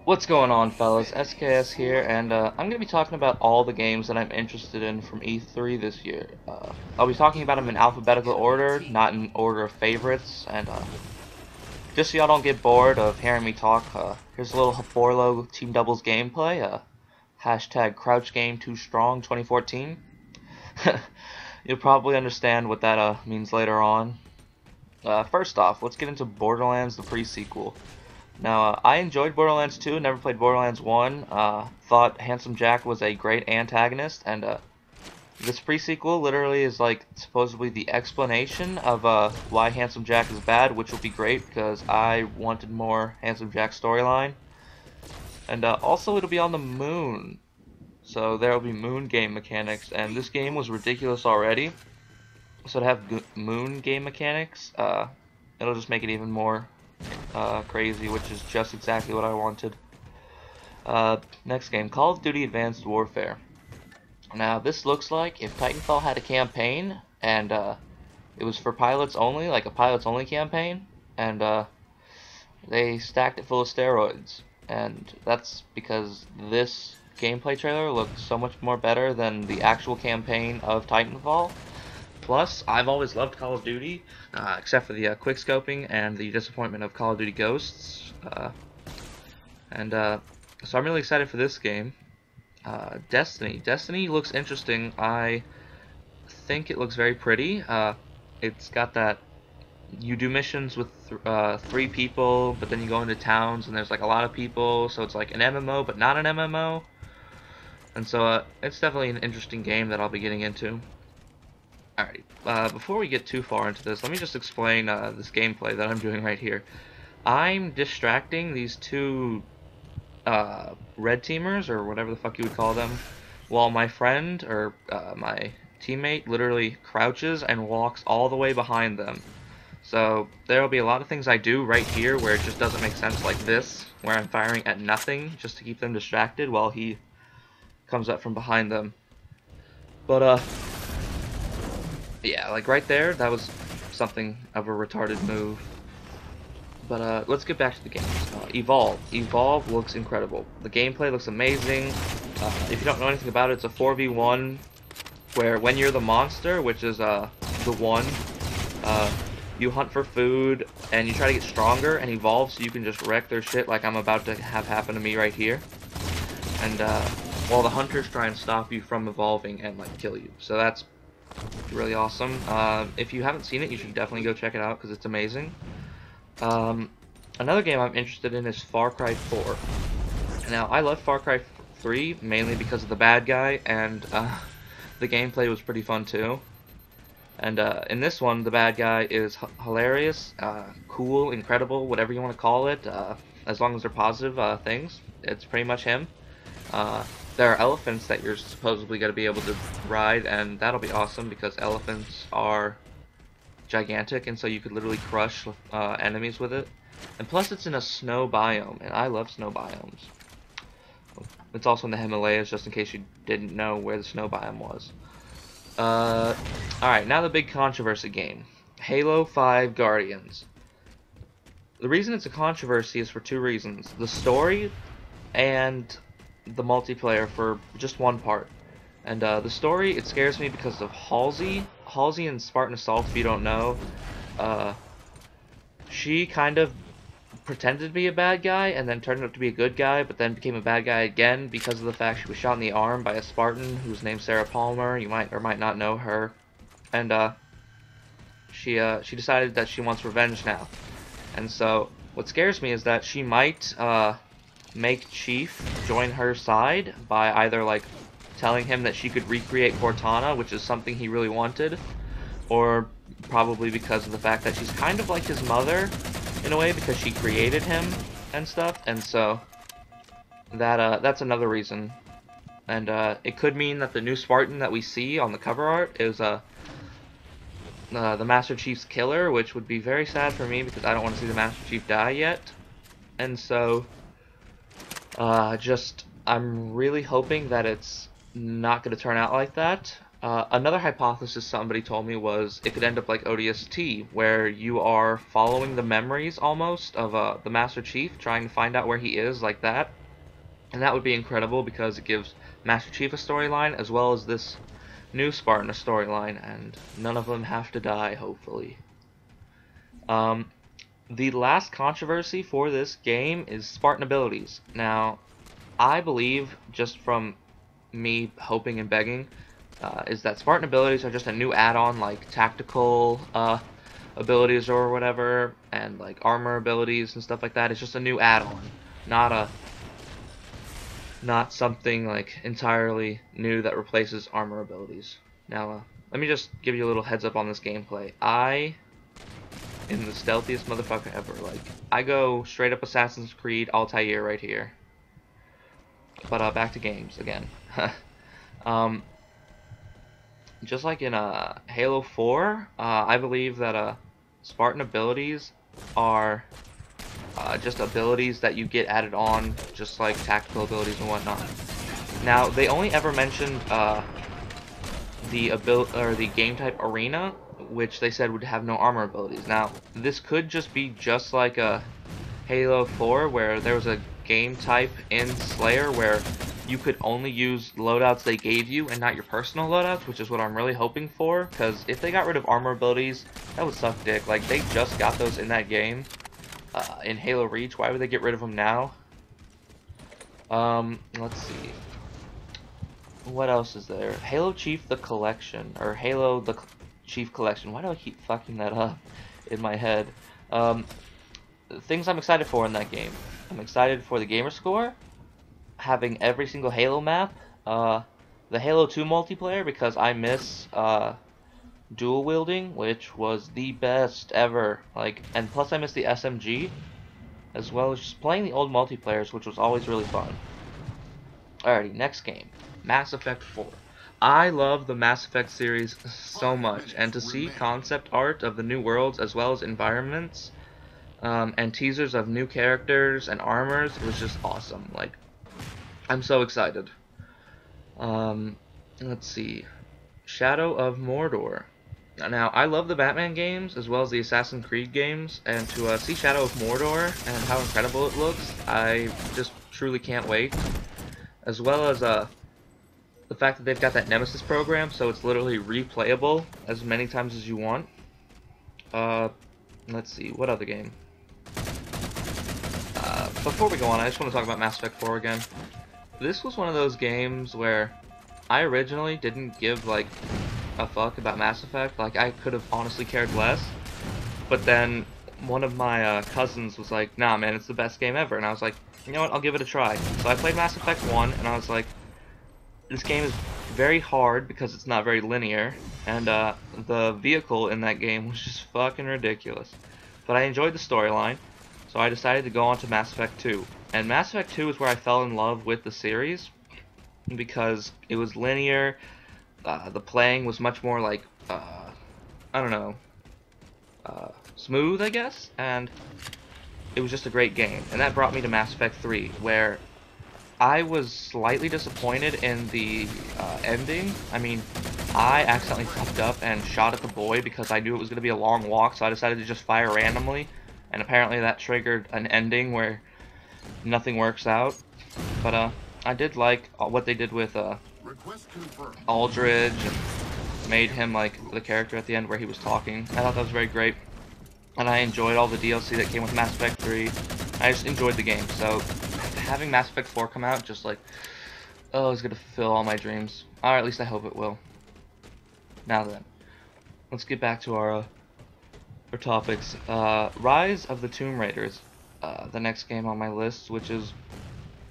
What's going on, fellas? SKS here, and I'm going to be talking about all the games that I'm interested in from E3 this year. I'll be talking about them in alphabetical order, not in order of favorites, and just so y'all don't get bored of hearing me talk, here's a little Haporlo Team Doubles gameplay, hashtag Crouch Game Too Strong 2014. You'll probably understand what that means later on. First off, let's get into Borderlands, the pre-sequel. Now, I enjoyed Borderlands 2, never played Borderlands 1, thought Handsome Jack was a great antagonist, and this pre-sequel literally is like supposedly the explanation of why Handsome Jack is bad, which will be great because I wanted more Handsome Jack storyline. And also it'll be on the moon, so there will be moon game mechanics, and this game was ridiculous already, so to have moon game mechanics, it'll just make it even more crazy, which is just exactly what I wanted. Next game, Call of Duty Advanced Warfare. Now, this looks like if Titanfall had a campaign, and it was for pilots only, like a pilots only campaign, and they stacked it full of steroids. And that's because this gameplay trailer looked so much more better than the actual campaign of Titanfall. Plus, I've always loved Call of Duty, except for the quickscoping and the disappointment of Call of Duty Ghosts. So I'm really excited for this game. Destiny. Destiny looks interesting. I think it looks very pretty. It's got that you do missions with 3 people, but then you go into towns and there's like a lot of people, so it's like an MMO but not an MMO. And so it's definitely an interesting game that I'll be getting into. Alright, before we get too far into this, let me just explain this gameplay that I'm doing right here. I'm distracting these 2 red teamers, or whatever the fuck you would call them, while my friend, or my teammate, literally crouches and walks all the way behind them. So there will be a lot of things I do right here where it just doesn't make sense, like this, where I'm firing at nothing just to keep them distracted while he comes up from behind them. But yeah, like right there, that was something of a retarded move. But let's get back to the games. Evolve. Evolve looks incredible. The gameplay looks amazing. If you don't know anything about it, it's a 4v1 where when you're the monster, which is the one, you hunt for food and you try to get stronger and evolve so you can just wreck their shit like I'm about to have happen to me right here. And while the hunters try and stop you from evolving and like kill you. So that's really awesome. If you haven't seen it, you should definitely go check it out because it's amazing. Another game I'm interested in is Far Cry 4. Now, I love Far Cry 3 mainly because of the bad guy, and the gameplay was pretty fun too. And in this one, the bad guy is hilarious, cool, incredible, whatever you want to call it, as long as they're positive things. It's pretty much him. There are elephants that you're supposedly going to be able to ride, and that'll be awesome because elephants are gigantic, and so you could literally crush enemies with it. And plus, it's in a snow biome, and I love snow biomes. It's also in the Himalayas, just in case you didn't know where the snow biome was. Alright, now the big controversy game. Halo 5 Guardians. The reason it's a controversy is for 2 reasons. The story and the multiplayer for just one part. And the story, it scares me because of Halsey. Halsey in Spartan Assault, if you don't know, she kind of pretended to be a bad guy and then turned out to be a good guy, but then became a bad guy again because of the fact she was shot in the arm by a Spartan who's named Sarah Palmer. You might or might not know her. And she decided that she wants revenge now. And so what scares me is that she might make Chief join her side by either like telling him that she could recreate Cortana, which is something he really wanted, or probably because of the fact that she's kind of like his mother in a way because she created him and stuff, and so that's another reason. And it could mean that the new Spartan that we see on the cover art is the Master Chief's killer, which would be very sad for me because I don't want to see the Master Chief die yet. And so I'm really hoping that it's not going to turn out like that. Another hypothesis somebody told me was it could end up like ODST, where you are following the memories almost of the Master Chief, trying to find out where he is, like that. And that would be incredible because it gives Master Chief a storyline as well as this new Spartan a storyline, and none of them have to die, hopefully. The last controversy for this game is Spartan abilities. Now, I believe, just from me hoping and begging, is that Spartan abilities are just a new add-on, like tactical abilities or whatever, and like armor abilities and stuff like that. It's just a new add-on, not something like entirely new that replaces armor abilities. Now, let me just give you a little heads up on this gameplay. I am the stealthiest motherfucker ever. Like, I go straight up Assassin's Creed Altair right here. But back to games again. Just like in Halo 4, I believe that Spartan abilities are just abilities that you get added on, just like tactical abilities and whatnot. Now, they only ever mentioned the game type Arena, which they said would have no armor abilities. Now, this could just be just like a Halo 4, where there was a game type in Slayer where you could only use loadouts they gave you and not your personal loadouts, which is what I'm really hoping for, because if they got rid of armor abilities, that would suck dick. Like, they just got those in that game, in Halo Reach. Why would they get rid of them now? Let's see. What else is there? Halo Chief the Collection, or Halo the Chief Collection. Why do I keep fucking that up in my head? Things I'm excited for in that game. I'm excited for the gamer score, having every single Halo map, the Halo 2 multiplayer, because I miss dual wielding, which was the best ever. Like, and plus I miss the SMG, as well as just playing the old multiplayers, which was always really fun. Alrighty, next game, Mass Effect 4. I love the Mass Effect series so much, and to see concept art of the new worlds as well as environments, and teasers of new characters and armors, was just awesome. Like, I'm so excited. Let's see. Shadow of Mordor. Now, I love the Batman games as well as the Assassin's Creed games, and to see Shadow of Mordor and how incredible it looks, I just truly can't wait. As well as the fact that they've got that Nemesis program, so it's literally replayable as many times as you want. Let's see, what other game? Before we go on, I just want to talk about Mass Effect 4 again. This was one of those games where I originally didn't give, like, a fuck about Mass Effect. Like, I could have honestly cared less. But then one of my cousins was like, nah, man, it's the best game ever. And I was like, you know what, I'll give it a try. So I played Mass Effect 1, and I was like, this game is very hard because it's not very linear. And the vehicle in that game was just fucking ridiculous. But I enjoyed the storyline, so I decided to go on to Mass Effect 2. And Mass Effect 2 is where I fell in love with the series, because it was linear, the playing was much more like, I don't know, smooth, I guess, and it was just a great game. And that brought me to Mass Effect 3, where I was slightly disappointed in the ending. I mean, I accidentally fucked up and shot at the boy because I knew it was going to be a long walk, so I decided to just fire randomly, and apparently that triggered an ending where nothing works out. But I did like what they did with Aldridge, and made him like the character at the end where he was talking. I thought that was very great, and I enjoyed all the DLC that came with Mass Effect 3. I just enjoyed the game, so having Mass Effect 4 come out, just like, oh, it's gonna fulfill all my dreams. Or at least I hope it will. Now then, let's get back to our topics. Rise of the Tomb Raiders, the next game on my list, which is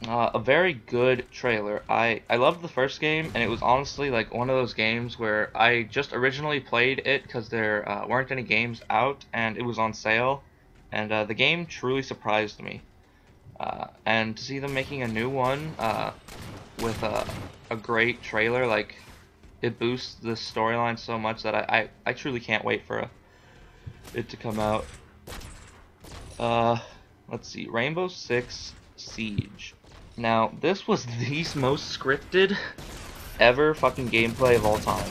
a very good trailer. I loved the first game, and it was honestly like one of those games where I just originally played it because there weren't any games out, and it was on sale, and the game truly surprised me. And to see them making a new one with a great trailer, like, it boosts the storyline so much that I truly can't wait for it to come out. Let's see, Rainbow Six Siege. Now, this was the most scripted ever fucking gameplay of all time.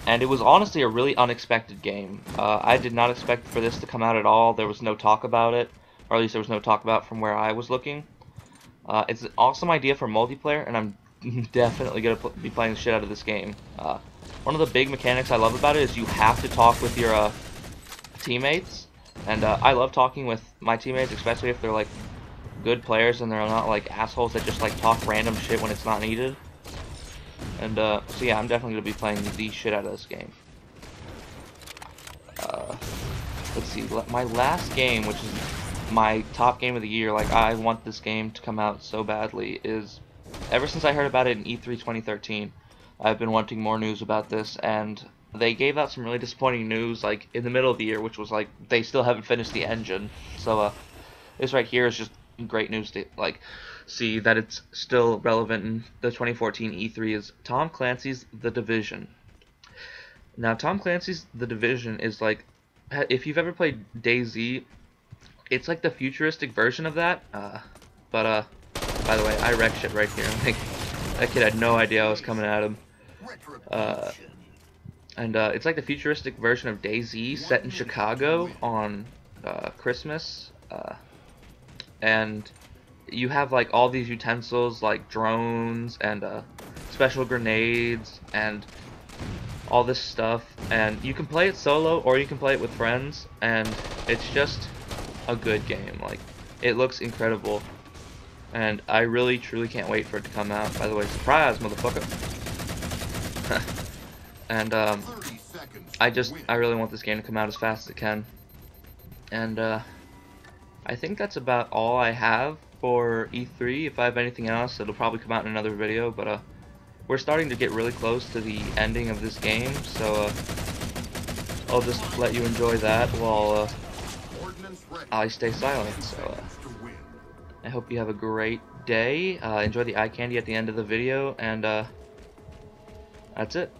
And it was honestly a really unexpected game. I did not expect for this to come out at all. There was no talk about it, or at least there was no talk about from where I was looking. It's an awesome idea for multiplayer, and I'm definitely going to be playing the shit out of this game. One of the big mechanics I love about it is you have to talk with your teammates, and I love talking with my teammates, especially if they're like good players and they're not like assholes that just like talk random shit when it's not needed. And so yeah, I'm definitely going to be playing the shit out of this game. Let's see, my last game, which is my top game of the year, like I want this game to come out so badly, is ever since I heard about it in E3 2013, I've been wanting more news about this, and they gave out some really disappointing news like in the middle of the year, which was like they still haven't finished the engine. So this right here is just great news to like see that it's still relevant in the 2014 E3 is Tom Clancy's The Division. Now Tom Clancy's The Division is like, if you've ever played DayZ, it's like the futuristic version of that. By the way, I wrecked shit right here. Like, that kid had no idea I was coming at him. It's like the futuristic version of DayZ set in Chicago on Christmas. And you have like all these utensils like drones and special grenades and all this stuff, and you can play it solo or you can play it with friends, and it's just a good game. Like, it looks incredible, and I really truly can't wait for it to come out. By the way, surprise, motherfucker. And I really want this game to come out as fast as it can. And I think that's about all I have for E3. If I have anything else, it'll probably come out in another video, but we're starting to get really close to the ending of this game, so I'll just let you enjoy that while I stay silent. So I hope you have a great day. Enjoy the eye candy at the end of the video, and that's it.